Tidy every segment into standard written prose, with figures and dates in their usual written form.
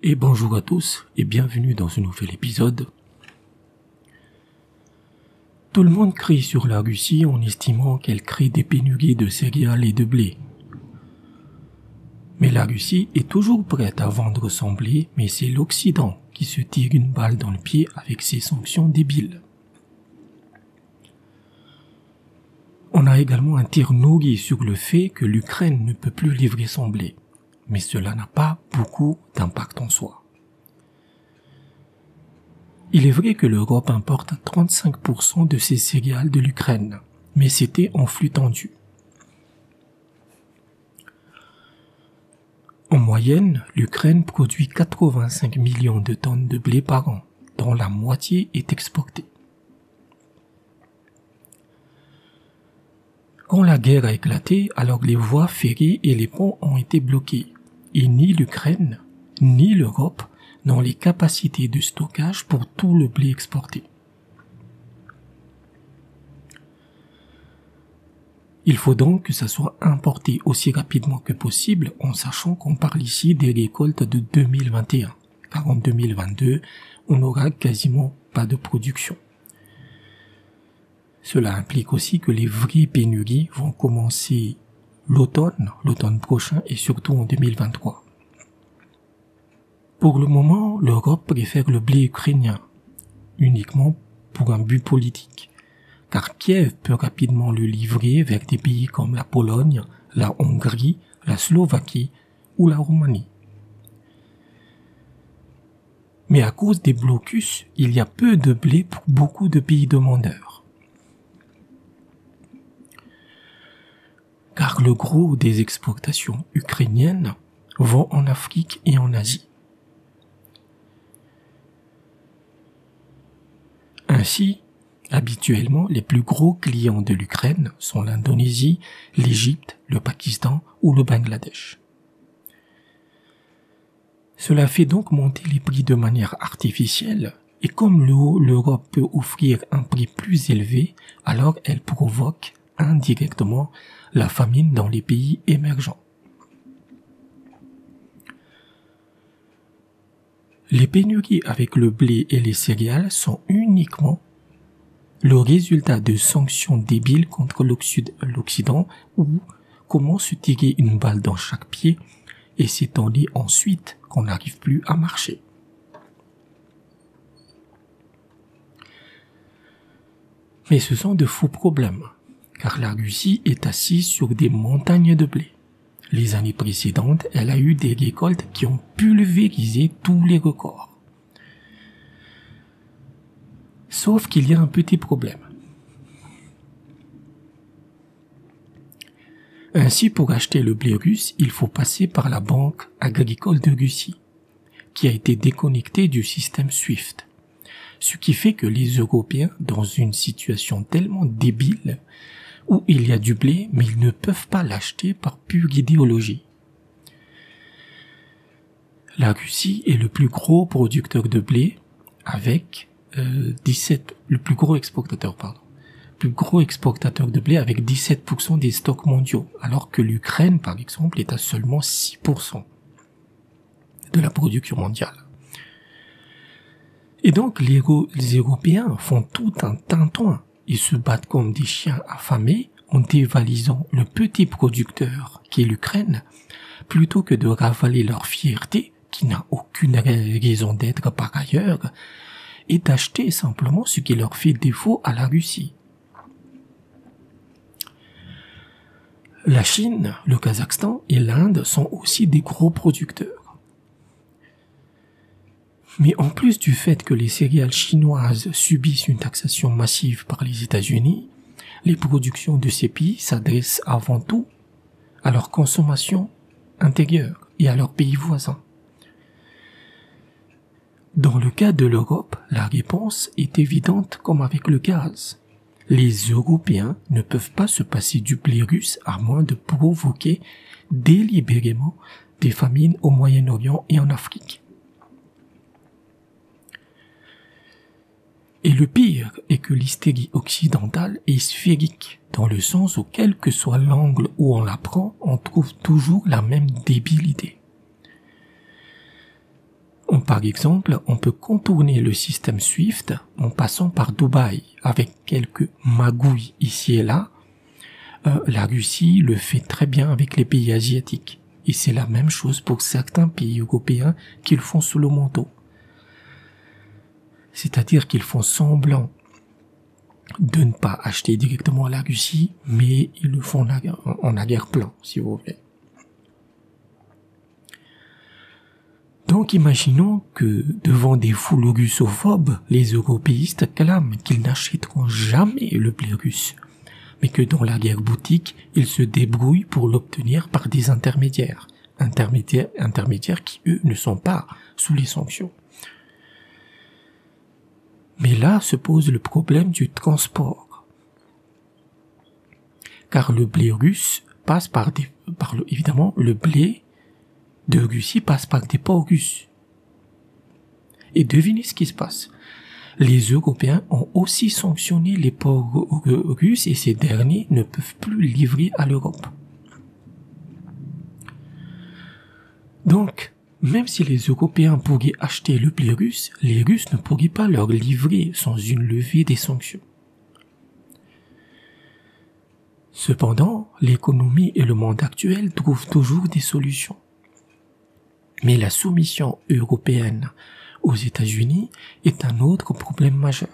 Et bonjour à tous et bienvenue dans ce nouvel épisode. Tout le monde crie sur la Russie en estimant qu'elle crée des pénuries de céréales et de blé. Mais la Russie est toujours prête à vendre son blé, mais c'est l'Occident qui se tire une balle dans le pied avec ses sanctions débiles. On a également un tir nourri sur le fait que l'Ukraine ne peut plus livrer son blé, mais cela n'a pas beaucoup d'impact en soi. Il est vrai que l'Europe importe 35% de ses céréales de l'Ukraine, mais c'était en flux tendu. En moyenne, l'Ukraine produit 85 millions de tonnes de blé par an, dont la moitié est exportée. Quand la guerre a éclaté, alors les voies ferrées et les ponts ont été bloqués, et ni l'Ukraine, ni l'Europe n'ont les capacités de stockage pour tout le blé exporté. Il faut donc que ça soit importé aussi rapidement que possible en sachant qu'on parle ici des récoltes de 2021, car en 2022, on n'aura quasiment pas de production. Cela implique aussi que les vraies pénuries vont commencer l'automne prochain et surtout en 2023. Pour le moment, l'Europe préfère le blé ukrainien, uniquement pour un but politique, car Kiev peut rapidement le livrer vers des pays comme la Pologne, la Hongrie, la Slovaquie ou la Roumanie. Mais à cause des blocus, il y a peu de blé pour beaucoup de pays demandeurs. Car le gros des exportations ukrainiennes vont en Afrique et en Asie. Ainsi, habituellement, les plus gros clients de l'Ukraine sont l'Indonésie, l'Égypte, le Pakistan ou le Bangladesh. Cela fait donc monter les prix de manière artificielle, et comme l'Europe peut offrir un prix plus élevé, alors elle provoque indirectement la famine dans les pays émergents. Les pénuries avec le blé et les céréales sont uniquement le résultat de sanctions débiles contre l'Occident ou comment se tirer une balle dans chaque pied et s'étendre ensuite qu'on n'arrive plus à marcher. Mais ce sont de faux problèmes, car la Russie est assise sur des montagnes de blé. Les années précédentes, elle a eu des récoltes qui ont pulvérisé tous les records. Sauf qu'il y a un petit problème. Ainsi, pour acheter le blé russe, il faut passer par la Banque agricole de Russie, qui a été déconnectée du système SWIFT. Ce qui fait que les Européens, dans une situation tellement débile, où il y a du blé, mais ils ne peuvent pas l'acheter par pure idéologie. La Russie est le plus gros producteur de blé avec le plus gros exportateur de blé avec 17% des stocks mondiaux, alors que l'Ukraine, par exemple, est à seulement 6% de la production mondiale. Et donc, les Européens font tout un tintouin. Ils se battent comme des chiens affamés en dévalisant le petit producteur qui est l'Ukraine, plutôt que de ravaler leur fierté, qui n'a aucune raison d'être par ailleurs, et d'acheter simplement ce qui leur fait défaut à la Russie. La Chine, le Kazakhstan et l'Inde sont aussi des gros producteurs. Mais en plus du fait que les céréales chinoises subissent une taxation massive par les États-Unis, les productions de ces pays s'adressent avant tout à leur consommation intérieure et à leurs pays voisins. Dans le cas de l'Europe, la réponse est évidente comme avec le gaz. Les Européens ne peuvent pas se passer du blé russe à moins de provoquer délibérément des famines au Moyen-Orient et en Afrique. Et le pire est que l'hystérie occidentale est sphérique, dans le sens où quel que soit l'angle où on la prend, on trouve toujours la même débilité. Par exemple, on peut contourner le système SWIFT en passant par Dubaï avec quelques magouilles ici et là. La Russie le fait très bien avec les pays asiatiques. Et c'est la même chose pour certains pays européens qui le font sous le manteau. C'est-à-dire qu'ils font semblant de ne pas acheter directement à la Russie, mais ils le font en arrière-plan, si vous voulez. Donc imaginons que devant des foules russophobes, les européistes clament qu'ils n'achèteront jamais le blé russe, mais que dans la guerre boutique, ils se débrouillent pour l'obtenir par des intermédiaires qui, eux, ne sont pas sous les sanctions. Mais là se pose le problème du transport. Car le blé russe passe évidemment, le blé de Russie passe par des ports russes. Et devinez ce qui se passe. Les Européens ont aussi sanctionné les ports russes et ces derniers ne peuvent plus livrer à l'Europe. Donc, même si les Européens pourraient acheter le blé russe, les Russes ne pourraient pas leur livrer sans une levée des sanctions. Cependant, l'économie et le monde actuel trouvent toujours des solutions. Mais la soumission européenne aux États-Unis est un autre problème majeur.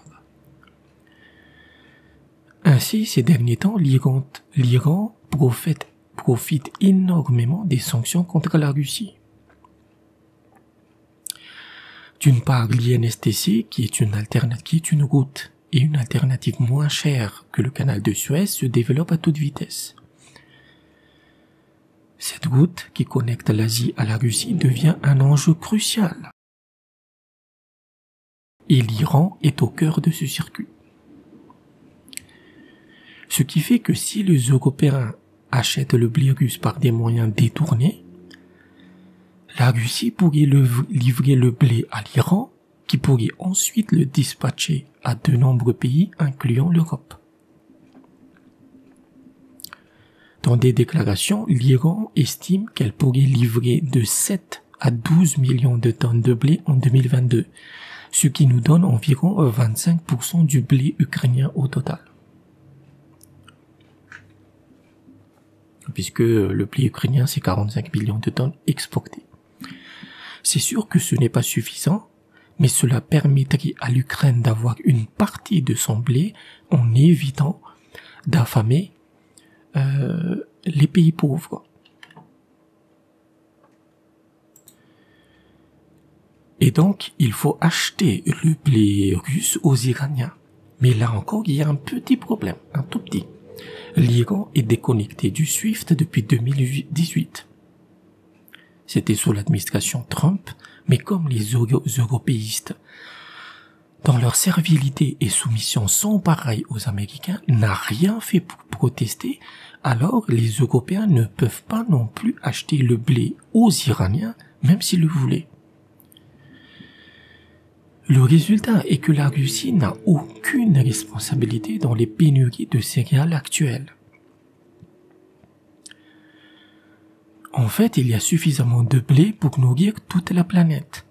Ainsi, ces derniers temps, l'Iran profite énormément des sanctions contre la Russie. D'une part, l'INSTC, qui est une route et une alternative moins chère que le canal de Suez, se développe à toute vitesse. Cette route qui connecte l'Asie à la Russie devient un enjeu crucial. Et l'Iran est au cœur de ce circuit. Ce qui fait que si les Européens achètent le blé russe par des moyens détournés, la Russie pourrait livrer le blé à l'Iran, qui pourrait ensuite le dispatcher à de nombreux pays, incluant l'Europe. Dans des déclarations, l'Iran estime qu'elle pourrait livrer de 7 à 12 millions de tonnes de blé en 2022, ce qui nous donne environ 25% du blé ukrainien au total. Puisque le blé ukrainien, c'est 45 millions de tonnes exportées. C'est sûr que ce n'est pas suffisant, mais cela permettrait à l'Ukraine d'avoir une partie de son blé en évitant d'affamer les pays pauvres. Et donc, il faut acheter le blé russe aux Iraniens. Mais là encore, il y a un petit problème, un tout petit. L'Iran est déconnecté du SWIFT depuis 2018. C'était sous l'administration Trump, mais comme les européistes, dans leur servilité et soumission sans pareil aux Américains, n'a rien fait pour protester, alors les Européens ne peuvent pas non plus acheter le blé aux Iraniens, même s'ils le voulaient. Le résultat est que la Russie n'a aucune responsabilité dans les pénuries de céréales actuelles. En fait, il y a suffisamment de blé pour nourrir toute la planète.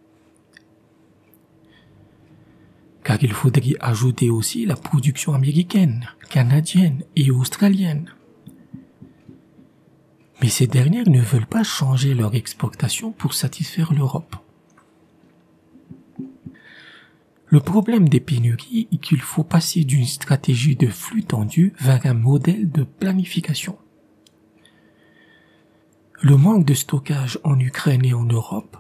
Car il faudrait ajouter aussi la production américaine, canadienne et australienne. Mais ces dernières ne veulent pas changer leur exportation pour satisfaire l'Europe. Le problème des pénuries est qu'il faut passer d'une stratégie de flux tendu vers un modèle de planification. Le manque de stockage en Ukraine et en Europe,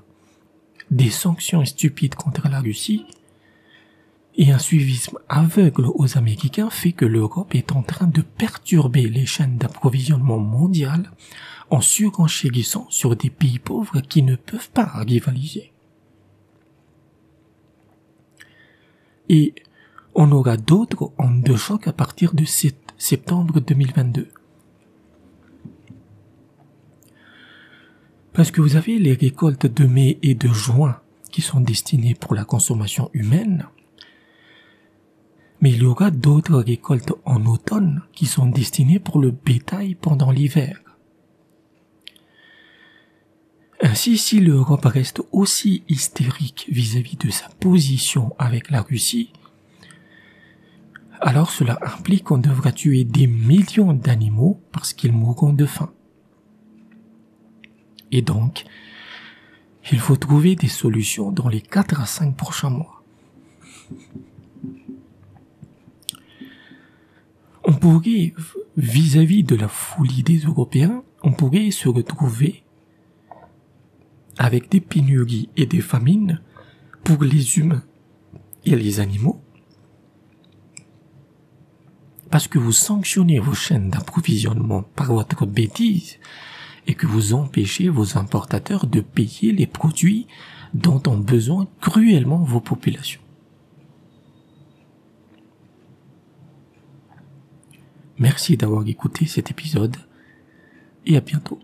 des sanctions stupides contre la Russie et un suivisme aveugle aux Américains fait que l'Europe est en train de perturber les chaînes d'approvisionnement mondiales en surenchérissant sur des pays pauvres qui ne peuvent pas rivaliser. Et on aura d'autres ondes de choc à partir de septembre 2022. Parce que vous avez les récoltes de mai et de juin qui sont destinées pour la consommation humaine, mais il y aura d'autres récoltes en automne qui sont destinées pour le bétail pendant l'hiver. Ainsi, si l'Europe reste aussi hystérique vis-à-vis de sa position avec la Russie, alors cela implique qu'on devra tuer des millions d'animaux parce qu'ils mourront de faim. Et donc, il faut trouver des solutions dans les 4 à 5 prochains mois. On pourrait, vis-à-vis de la folie des Européens, on pourrait se retrouver avec des pénuries et des famines pour les humains et les animaux, parce que vous sanctionnez vos chaînes d'approvisionnement par votre bêtise et que vous empêchez vos importateurs de payer les produits dont ont besoin cruellement vos populations. Merci d'avoir écouté cet épisode et à bientôt.